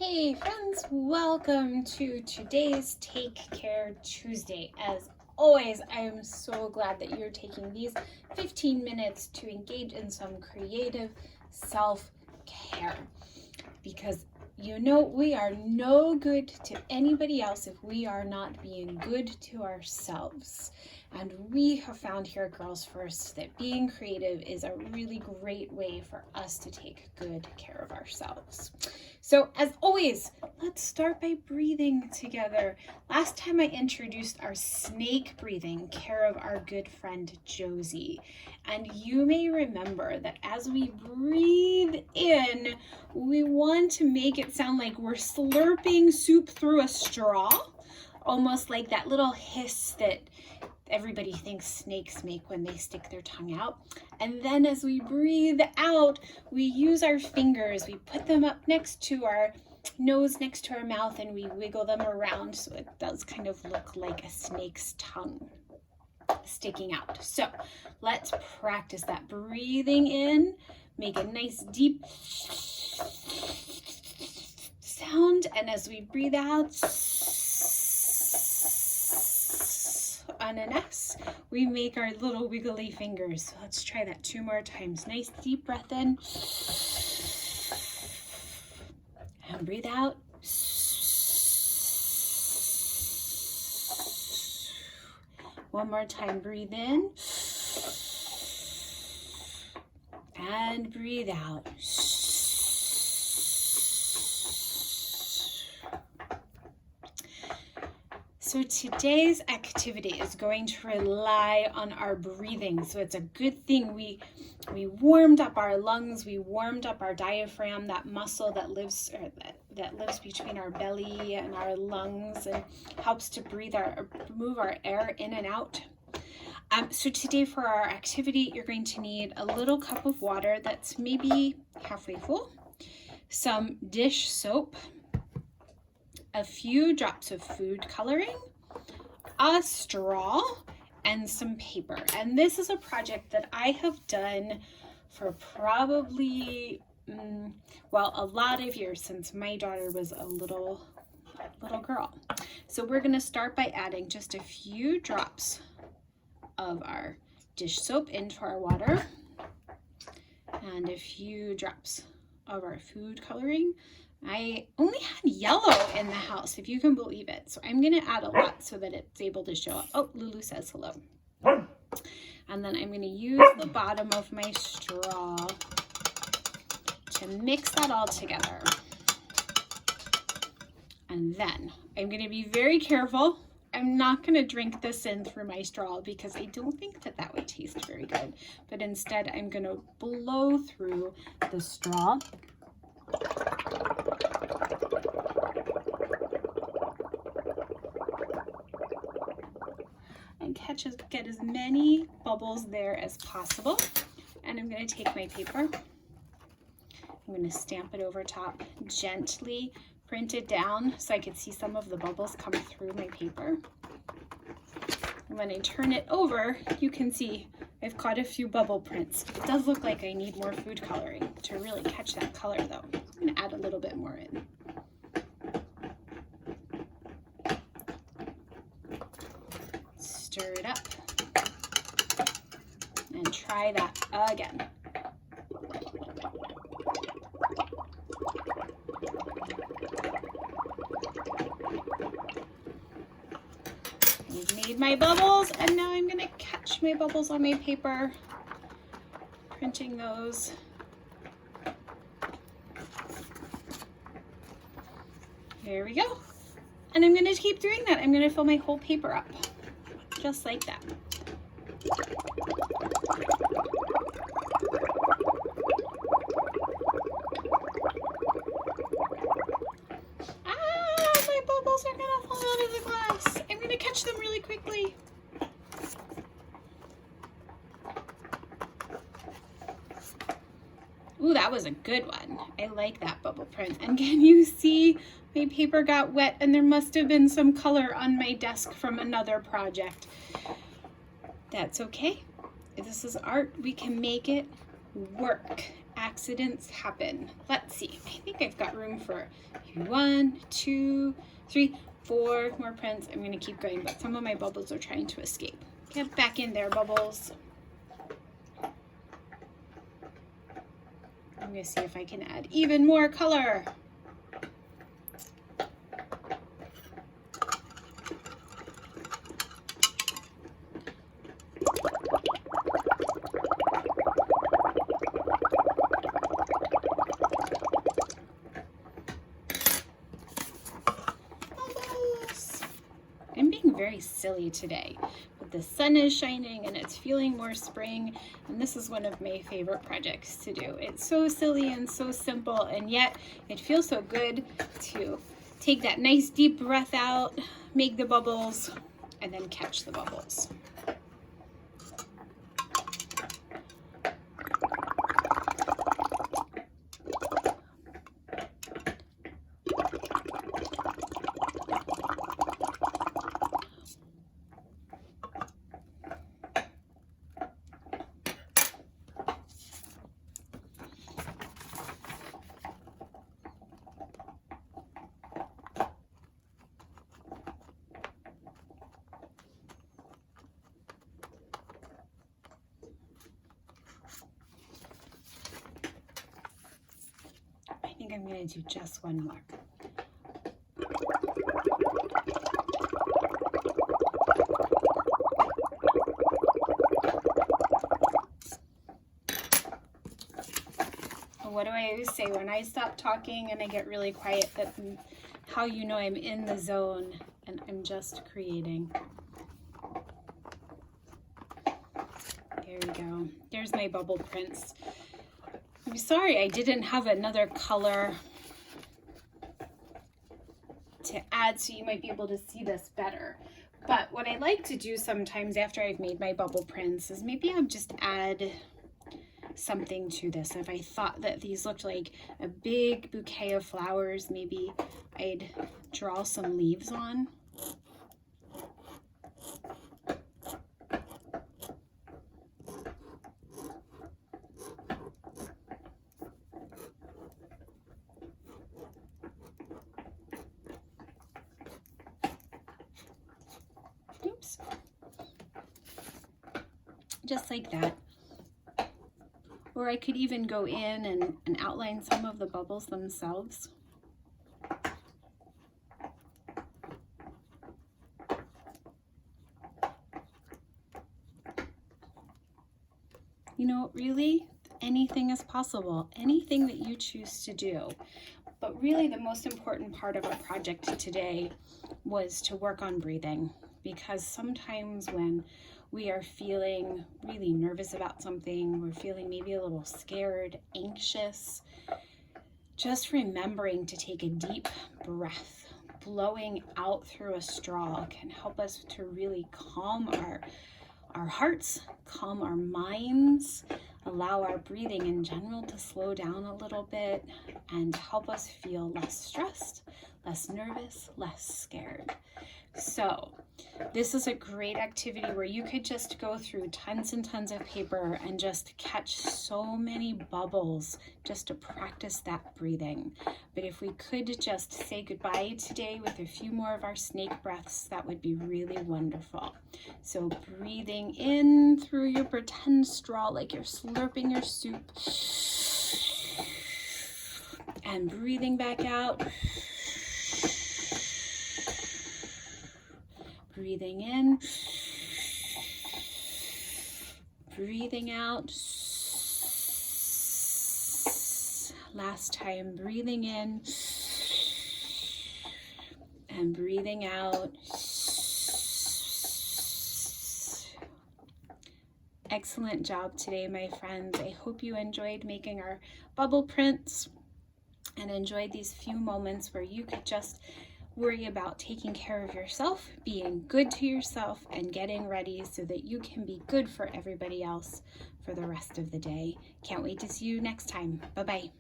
Hey friends, welcome to today's Take Care Tuesday. As always, I am so glad that you're taking these 15 minutes to engage in some creative self-care, because you know we are no good to anybody else if we are not being good to ourselves. And we have found here at Girls First that being creative is a really great way for us to take good care of ourselves. So as always, let's start by breathing together. Last time I introduced our snake breathing care of our good friend Josie. And you may remember that as we breathe in, we want to make it sound like we're slurping soup through a straw, almost like that little hiss that everybody thinks snakes make when they stick their tongue out. And then as we breathe out, we use our fingers, we put them up next to our nose, next to our mouth, and we wiggle them around so it does kind of look like a snake's tongue sticking out. So let's practice that. Breathing in, make a nice deep sound, and as we breathe out, on an S, we make our little wiggly fingers. So let's try that 2 more times. Nice deep breath in. And breathe out. One more time. Breathe in. And breathe out. So today's activity is going to rely on our breathing. So it's a good thing we warmed up our lungs, we warmed up our diaphragm, that muscle that lives between our belly and our lungs and helps to move our air in and out. So today for our activity, you're going to need a little cup of water that's maybe halfway full, some dish soap, a few drops of food coloring, a straw, and some paper. And this is a project that I have done for probably, a lot of years, since my daughter was a little girl. So we're gonna start by adding just a few drops of our dish soap into our water and a few drops of our food coloring. I only had yellow in the house, if you can believe it. So I'm going to add a lot so that it's able to show up. Oh, Lulu says hello. And then I'm going to use the bottom of my straw to mix that all together. And then I'm going to be very careful. I'm not going to drink this in through my straw because I don't think that would taste very good. But instead, I'm going to blow through the straw. And get as many bubbles there as possible. And I'm going to take my paper. I'm going to stamp it over top, gently print it down so I can see some of the bubbles come through my paper. And when I turn it over, you can see I've caught a few bubble prints. It does look like I need more food coloring to really catch that color though. I'm going to add a little bit more in. Stir it up and try that again. I've made my bubbles, and now I'm going to catch my bubbles on my paper, printing those. There we go. And I'm going to keep doing that. I'm going to fill my whole paper up, just like that. My bubbles are going to fall out of the glass. I'm going to catch them really quickly. Ooh, that was a good one. I like that bubble print. And can you see my paper got wet and there must have been some color on my desk from another project. That's okay. This is art. We can make it work. accidents happen. Let's see, I think I've got room for 1, 2, 3, 4 more prints. I'm gonna keep going, but some of my bubbles are trying to escape. Get back in there, bubbles. I'm gonna see if I can add even more color. I'm being very silly today, but the sun is shining and it's feeling more spring, and this is one of my favorite projects to do. It's so silly and so simple, and yet it feels so good to take that nice deep breath out, make the bubbles, and then catch the bubbles. I think I'm going to do just one more. What do I always say when I stop talking and I get really quiet? That's how you know I'm in the zone and I'm just creating. There we go. There's my bubble prints. I'm sorry I didn't have another color to add so you might be able to see this better. But what I like to do sometimes after I've made my bubble prints is maybe I'll just add something to this. If I thought that these looked like a big bouquet of flowers, maybe I'd draw some leaves on. Oops. Just like that. Or I could even go in and outline some of the bubbles themselves. You know, really, anything is possible. Anything that you choose to do. But really the most important part of our project today was to work on breathing, because sometimes when we are feeling really nervous about something, we're feeling maybe a little scared, anxious, just remembering to take a deep breath, blowing out through a straw can help us to really calm our hearts, calm our minds, allow our breathing in general to slow down a little bit, and help us feel less stressed, less nervous, less scared. So this is a great activity where you could just go through tons and tons of paper and just catch so many bubbles just to practice that breathing. But if we could just say goodbye today with a few more of our snake breaths, that would be really wonderful. So breathing in through your pretend straw like you're slurping your soup, and breathing back out. Breathing in, breathing out. Last time, breathing in and breathing out. Excellent job today, my friends. I hope you enjoyed making our bubble prints and enjoyed these few moments where you could just worry about taking care of yourself, being good to yourself, and getting ready so that you can be good for everybody else for the rest of the day. Can't wait to see you next time. Bye-bye.